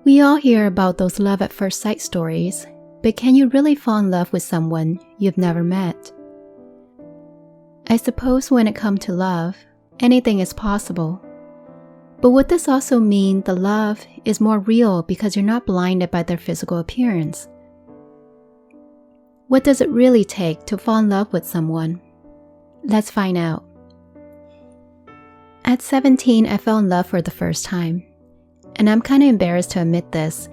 We all hear about those love at first sight stories, but can you really fall in love with someone you've never met? I suppose when it comes to love, anything is possible. But would this also mean the love is more real because you're not blinded by their physical appearance? What does it really take to fall in love with someone? Let's find out. At 17, I fell in love for the first time. And I'm kind of embarrassed to admit this,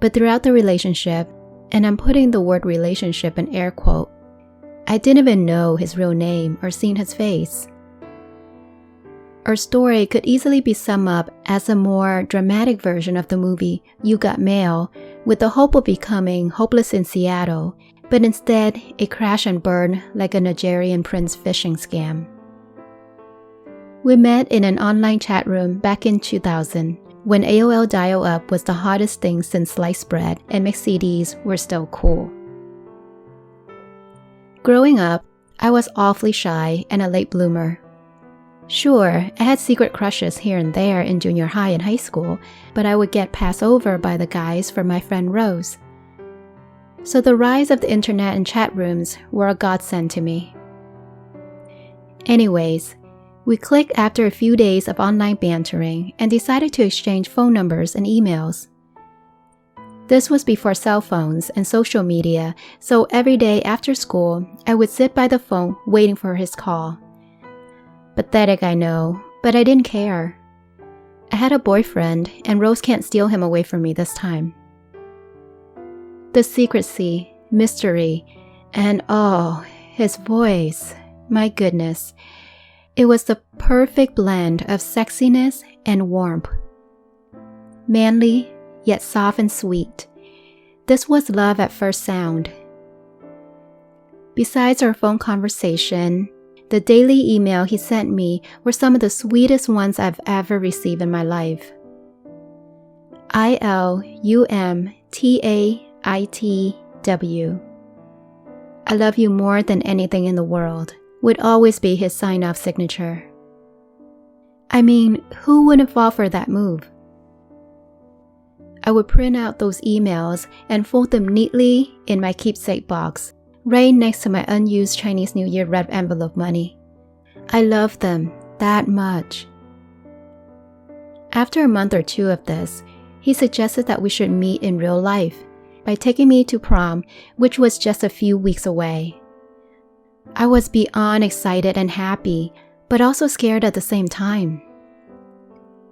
but throughout the relationship, and I'm putting the word relationship in air quote, I didn't even know his real name or seen his face. Our story could easily be summed up as a more dramatic version of the movie You Got Mail, with the hope of becoming Hopeless in Seattle, but instead it crashed and burned like a Nigerian prince phishing scam. We met in an online chat room back in 2000, when AOL dial-up was the hottest thing since sliced bread and mixed CDs were still cool. Growing up, I was awfully shy and a late bloomer. Sure, I had secret crushes here and there in junior high and high school, but I would get passed over by the guys for my friend Rose. So the rise of the internet and chat rooms were a godsend to me. Anyways, we clicked after a few days of online bantering and decided to exchange phone numbers and emails. This was before cell phones and social media, so every day after school, I would sit by the phone waiting for his call. Pathetic, I know, but I didn't care. I had a boyfriend, and Rose can't steal him away from me this time. The secrecy, mystery, and his voice, my goodness. It was the perfect blend of sexiness and warmth. Manly, yet soft and sweet. This was love at first sound. Besides our phone conversation, the daily email he sent me were some of the sweetest ones I've ever received in my life. ILUMTAITW. I love you more than anything in the world would always be his sign-off signature. I mean, who wouldn't fall for that move? I would print out those emails and fold them neatly in my keepsake box, right next to my unused Chinese New Year red envelope money. I loved them that much. After a month or two of this, he suggested that we should meet in real life by taking me to prom, which was just a few weeks away. I was beyond excited and happy, but also scared at the same time.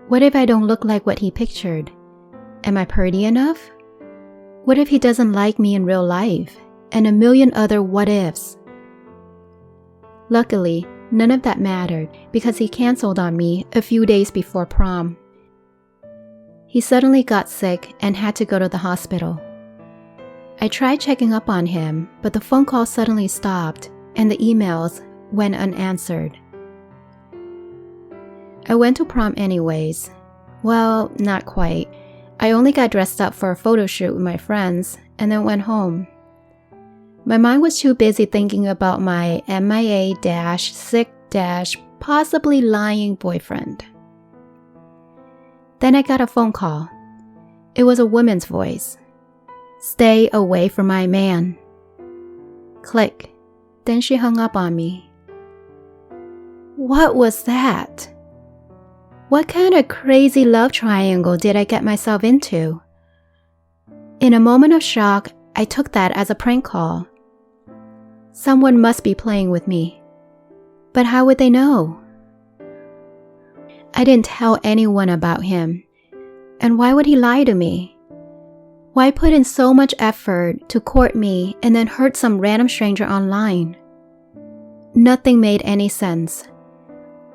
What if I don't look like what he pictured? Am I pretty enough? What if he doesn't like me in real life? And a million other what-ifs. Luckily, none of that mattered because he canceled on me a few days before prom. He suddenly got sick and had to go to the hospital. I tried checking up on him, but the phone call suddenly stopped and the emails went unanswered. I went to prom anyways. Well, not quite. I only got dressed up for a photo shoot with my friends and then went home. My mind was too busy thinking about my MIA-sick-possibly lying boyfriend. Then I got a phone call. It was a woman's voice. Stay away from my man. Click. Then she hung up on me. What was that? What kind of crazy love triangle did I get myself into? In a moment of shock, I took that as a prank call. Someone must be playing with me. But how would they know? I didn't tell anyone about him. And why would he lie to me? Why put in so much effort to court me and then hurt some random stranger online? Nothing made any sense.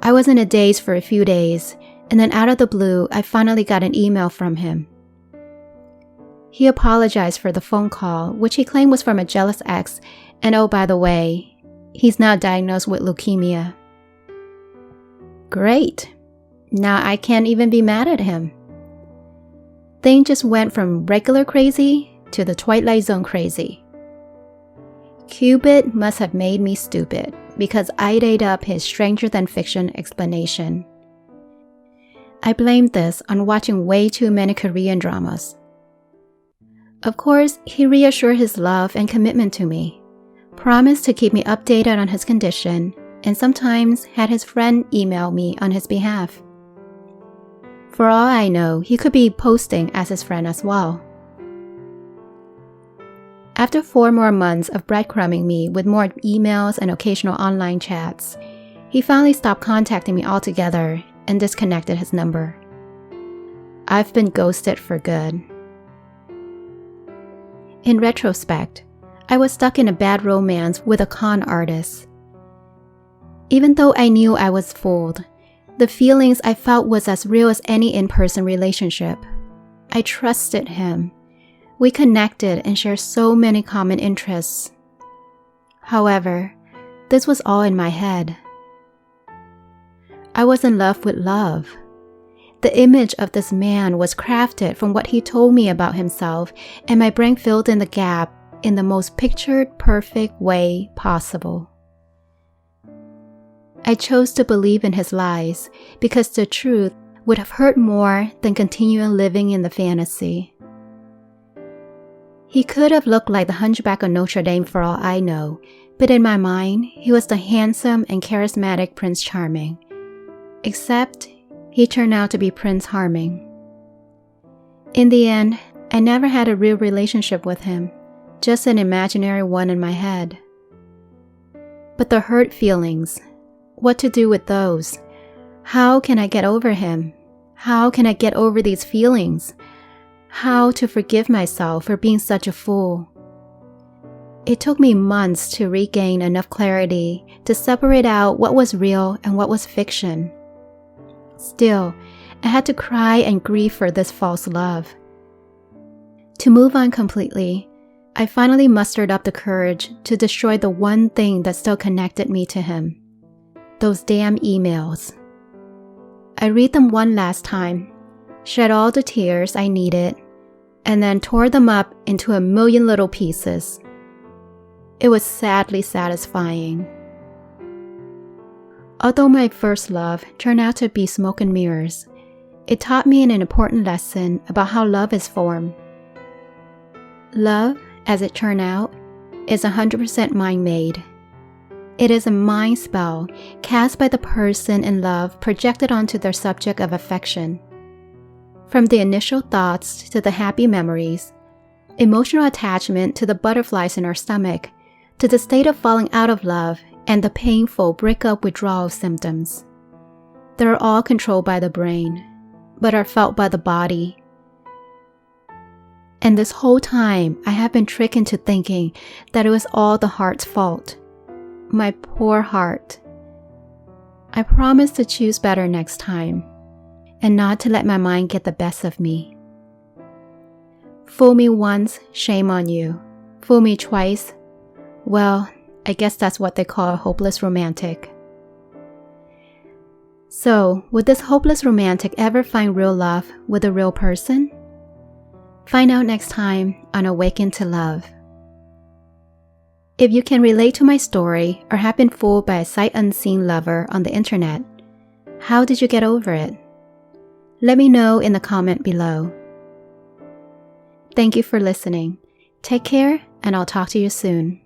I was in a daze for a few days, and then out of the blue, I finally got an email from him. He apologized for the phone call, which he claimed was from a jealous ex, and oh, by the way, he's now diagnosed with leukemia. Great. Now I can't even be mad at him. Things just went from regular crazy to the Twilight Zone crazy. Cupid must have made me stupid because I ate up his stranger-than-fiction explanation. I blamed this on watching way too many Korean dramas. Of course, he reassured his love and commitment to me, promised to keep me updated on his condition, and sometimes had his friend email me on his behalf. For all I know, he could be posting as his friend as well. After 4 more months of breadcrumbing me with more emails and occasional online chats, he finally stopped contacting me altogether and disconnected his number. I've been ghosted for good. In retrospect, I was stuck in a bad romance with a con artist. Even though I knew I was fooled, the feelings I felt was as real as any in-person relationship. I trusted him. We connected and shared so many common interests. However, this was all in my head. I was in love with love. The image of this man was crafted from what he told me about himself, and my brain filled in the gap in the most pictured, perfect way possible. I chose to believe in his lies because the truth would have hurt more than continuing living in the fantasy. He could have looked like the Hunchback of Notre Dame for all I know, but in my mind, he was the handsome and charismatic Prince Charming. Except, he turned out to be Prince Harming. In the end, I never had a real relationship with him, just an imaginary one in my head. But the hurt feelings, what to do with those? How can I get over him? How can I get over these feelings? How to forgive myself for being such a fool? It took me months to regain enough clarity to separate out what was real and what was fiction. Still, I had to cry and grieve for this false love. To move on completely, I finally mustered up the courage to destroy the one thing that still connected me to him. Those damn emails. I read them one last time, shed all the tears I needed, and then tore them up into a million little pieces. It was sadly satisfying. Although my first love turned out to be smoke and mirrors, it taught me an important lesson about how love is formed. Love, as it turned out, is 100% mind-made. It is a mind spell cast by the person in love projected onto their subject of affection. From the initial thoughts to the happy memories, emotional attachment to the butterflies in our stomach, to the state of falling out of love and the painful breakup withdrawal symptoms. They're all controlled by the brain, but are felt by the body. And this whole time, I have been tricked into thinking that it was all the heart's fault. My poor heart. I promise to choose better next time, and not to let my mind get the best of me. Fool me once, shame on you. Fool me twice, well, I guess that's what they call a hopeless romantic. So, would this hopeless romantic ever find real love with a real person? Find out next time on Awaken to Love. If you can relate to my story or have been fooled by a sight unseen lover on the internet, how did you get over it? Let me know in the comment below. Thank you for listening. Take care, and I'll talk to you soon.